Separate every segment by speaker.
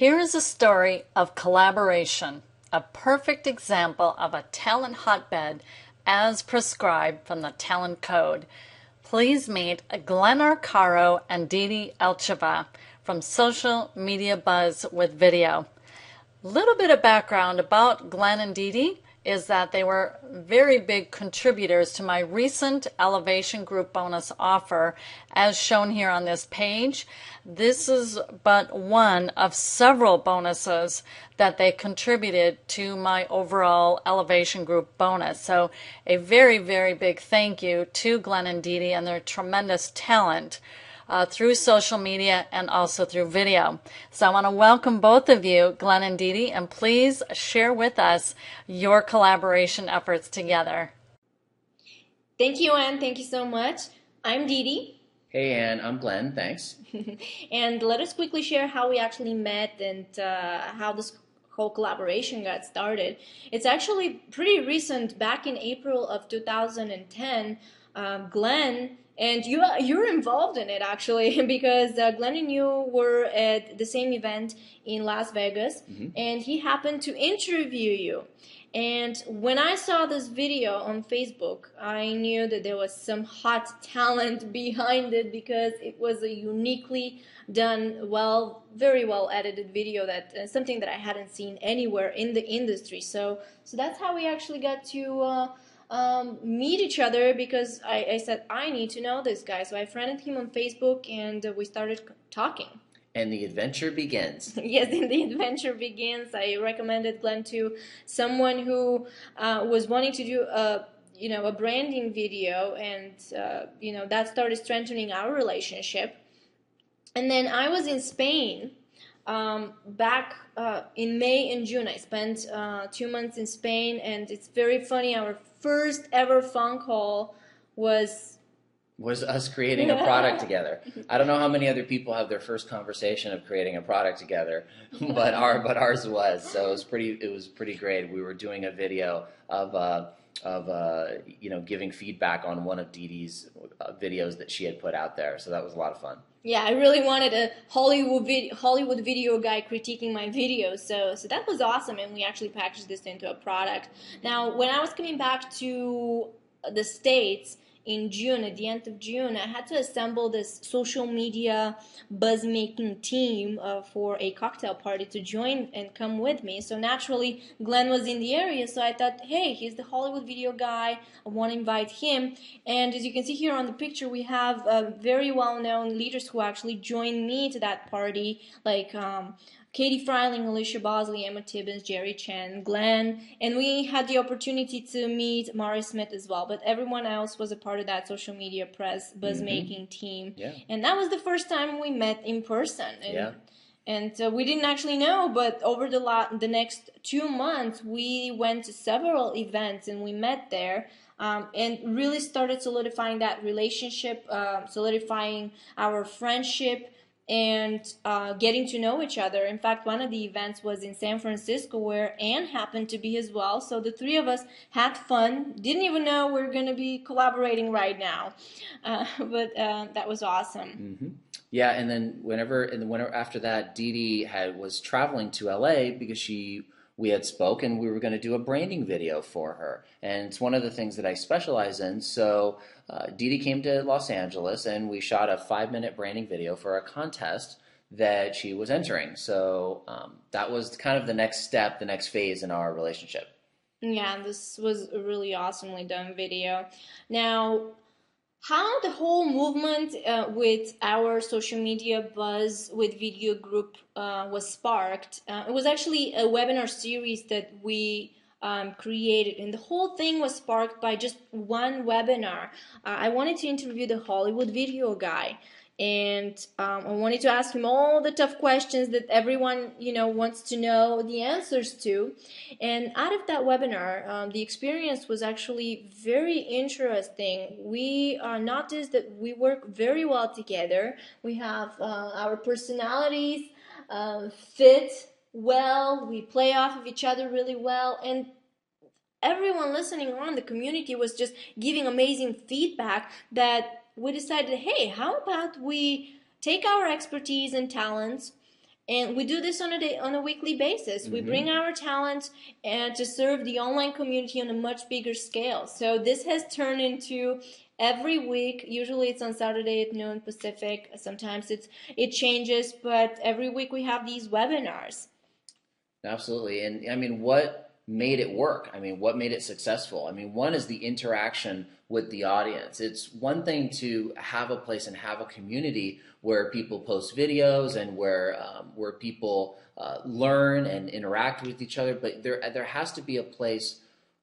Speaker 1: Here is a story of collaboration, a perfect example of a talent hotbed as prescribed from the Talent Code. Please meet Glenn Arcaro and Didi Elcheva from Social Media Buzz with Video. Little bit of background about Glenn and Didi is that they were very big contributors to my recent Elevation Group bonus offer as shown here on this page. This is but one of several bonuses that they contributed to my overall Elevation Group bonus. So a very, very big thank you to Glenn and Didi and their tremendous talent through social media and also through video. So I want to welcome both of you, Glenn and Didi, and please share with us your collaboration efforts together.
Speaker 2: Thank you, Anne. Thank you so much. I'm Didi.
Speaker 3: Hey, Anne. I'm Glenn. Thanks.
Speaker 2: And let us quickly share how we actually met and how this whole collaboration got started. It's actually pretty recent. Back in April of 2010, Glenn, and you're involved in it actually, because Glenn and you were at the same event in Las Vegas, and he happened to interview you. And when I saw this video on Facebook, I knew that there was some hot talent behind it because it was a uniquely done, very well edited video, that something that I hadn't seen anywhere in the industry. So that's how we actually got to meet each other, because I said, I need to know this guy. So I friended him on Facebook and we started talking.
Speaker 3: And the adventure begins.
Speaker 2: Yes, and the adventure begins. I recommended Glenn to someone who was wanting to do a branding video, and that started strengthening our relationship. And then I was in Spain back in May and June. I spent 2 months in Spain, and it's very funny. Our first ever phone call was
Speaker 3: us creating a product together. I don't know how many other people have their first conversation of creating a product together, but ours was. So it was pretty great. We were doing a video of giving feedback on one of Didi's videos that she had put out there. So that was a lot of fun.
Speaker 2: Yeah, I really wanted a Hollywood video guy critiquing my videos, so that was awesome, and we actually packaged this into a product. Now, when I was coming back to the States in June, at the end of June, I had to assemble this social media buzz-making team for a cocktail party to join and come with me. So naturally, Glenn was in the area, so I thought, hey, he's the Hollywood video guy, I want to invite him. And as you can see here on the picture, we have very well-known leaders who actually joined me to that party, like Katie Freiling, Alicia Bosley, Emma Tibbins, Jerry Chen, Glenn, and we had the opportunity to meet Mari Smith as well, but everyone else was a part of that social media press buzz-making team.
Speaker 3: Yeah.
Speaker 2: And that was the first time we met in person. And,
Speaker 3: yeah.
Speaker 2: And we didn't actually know, but over the next 2 months, we went to several events and we met there. And really started solidifying that relationship, solidifying our friendship, and getting to know each other. In fact, one of the events was in San Francisco, where Anne happened to be as well. So the three of us had fun. Didn't even know we were going to be collaborating right now, but that was awesome.
Speaker 3: Yeah, and then whenever after that, Didi was traveling to LA because we had spoken, we were going to do a branding video for her. And it's one of the things that I specialize in. So Didi came to Los Angeles and we shot a 5-minute branding video for a contest that she was entering. So that was kind of the next step, the next phase in our relationship.
Speaker 2: Yeah, this was a really awesomely done video. Now, how the whole movement with our social media buzz with video group was sparked. It was actually a webinar series that we created, and the whole thing was sparked by just one webinar. I wanted to interview the Hollywood video guy, and I wanted to ask him all the tough questions that everyone wants to know the answers to. And out of that webinar, the experience was actually very interesting. We noticed that we work very well together. We have our personalities fit well, we play off of each other really well, and everyone listening on, the community, was just giving amazing feedback that we decided, hey, how about we take our expertise and talents And we do this on a weekly basis. We bring our talent and to serve the online community on a much bigger scale. So this has turned into every week. Usually it's on Saturday at noon Pacific. Sometimes it changes, but every week we have these webinars.
Speaker 3: Absolutely. And I mean, what made it work? I mean, what made it successful? I mean, one is the interaction with the audience. It's one thing to have a place and have a community where people post videos and where people learn and interact with each other, but there has to be a place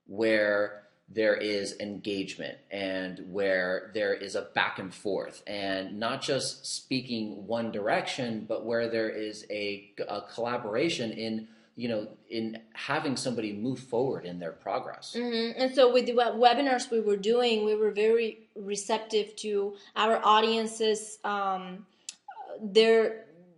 Speaker 3: where there is engagement and where there is a back and forth, and not just speaking one direction, but where there is a collaboration in in having somebody move forward in their progress.
Speaker 2: And so with the webinars we were doing, we were very receptive to our audiences,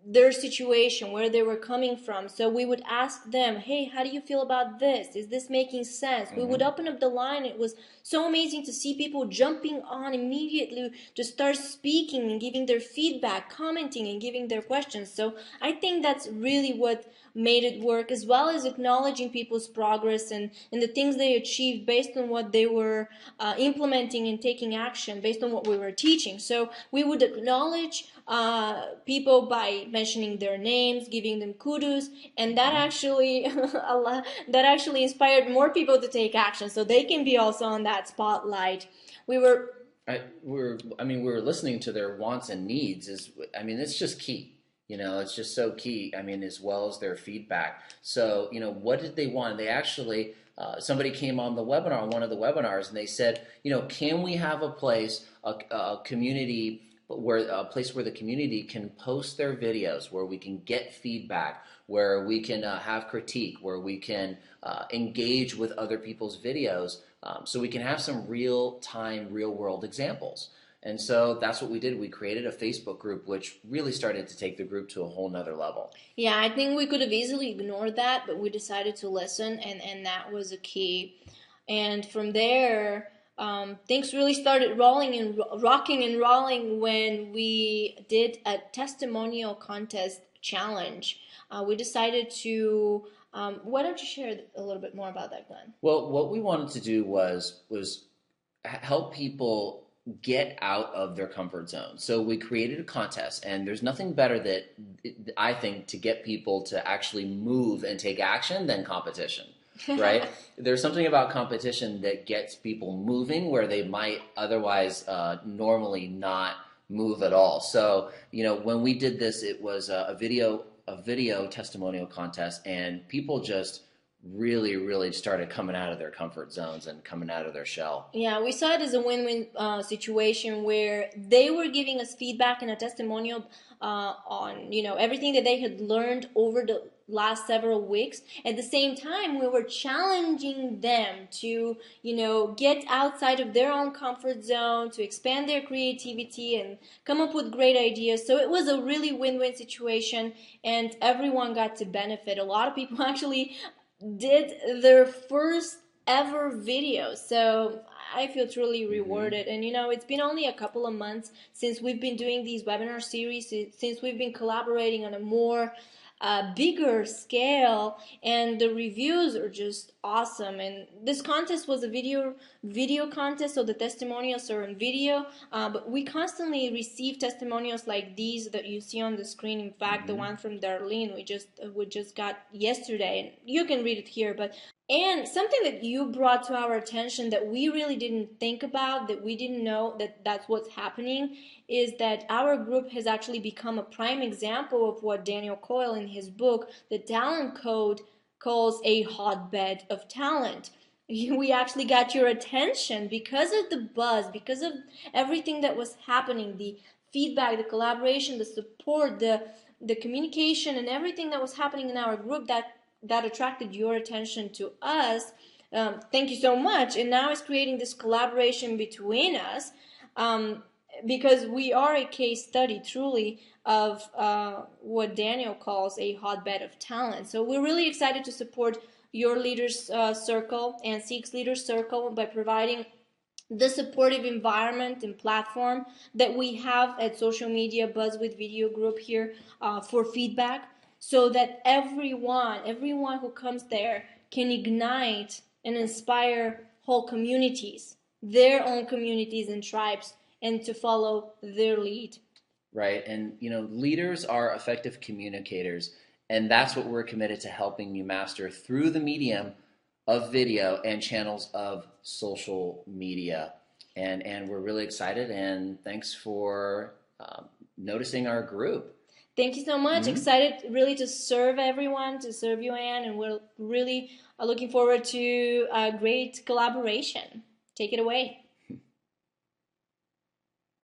Speaker 2: their situation, where they were coming from. So we would ask them, hey, how do you feel about this? Is this making sense? We would open up the line. It was so amazing to see people jumping on immediately to start speaking and giving their feedback, commenting and giving their questions. So I think that's really what made it work, as well as acknowledging people's progress and the things they achieved based on what they were implementing and taking action based on what we were teaching. So we would acknowledge people by mentioning their names, giving them kudos, and that actually inspired more people to take action, so they can be also on that spotlight. We were
Speaker 3: listening to their wants and needs. It's just key. It's just so key. As well as their feedback. So, what did they want? They actually, somebody came on the webinar, on one of the webinars, and they said, can we have a place, a community, a place where the community can post their videos, where we can get feedback, where we can have critique, where we can engage with other people's videos, so we can have some real-time, real-world examples. And so that's what we did. We created a Facebook group, which really started to take the group to a whole nother level.
Speaker 2: Yeah, I think we could have easily ignored that, but we decided to listen, and that was a key. And from there, things really started rolling and rocking and rolling when we did a testimonial contest challenge. We decided to... why don't you share a little bit more about that, Glenn?
Speaker 3: Well, what we wanted to do was help people get out of their comfort zone. So we created a contest, and there's nothing better that I think to get people to actually move and take action than competition, right? There's something about competition that gets people moving where they might otherwise normally not move at all. So, when we did this, it was a video testimonial contest, and people just really started coming out of their comfort zones and coming out of their shell.
Speaker 2: Yeah, we saw it as a win-win situation where they were giving us feedback and a testimonial on everything that they had learned over the last several weeks. At the same time, we were challenging them to get outside of their own comfort zone, to expand their creativity and come up with great ideas. So it was a really win-win situation, and everyone got to benefit. A lot of people actually did their first ever video, so I feel truly rewarded. And it's been only a couple of months since we've been doing these webinar series, since we've been collaborating on a more bigger scale, and the reviews are just awesome. And this contest was a video contest, so the testimonials are in video, but we constantly receive testimonials like these that you see on the screen. In fact, the one from Darlene we just got yesterday, and you can read it here. And something that you brought to our attention that we really didn't think about, that we didn't know that that's what's happening, is that our group has actually become a prime example of what Daniel Coyle in his book, The Talent Code, calls a hotbed of talent. We actually got your attention because of the buzz, because of everything that was happening, the feedback, the collaboration, the support, the communication, and everything that was happening in our group that attracted your attention to us. Thank you so much. And now it's creating this collaboration between us, because we are a case study truly of what Daniel calls a hotbed of talent. So we're really excited to support your Leaders Circle and Sieg's Leaders Circle by providing the supportive environment and platform that we have at Social Media Buzz with Video Group here for feedback. so that everyone who comes there can ignite and inspire whole communities, their own communities and tribes, and to follow their lead.
Speaker 3: Right. And, leaders are effective communicators. And that's what we're committed to helping you master through the medium of video and channels of social media. And we're really excited. And thanks for noticing our group.
Speaker 2: Thank you so much. Excited really to serve everyone, to serve you, Anne. And we're really looking forward to a great collaboration. Take it away.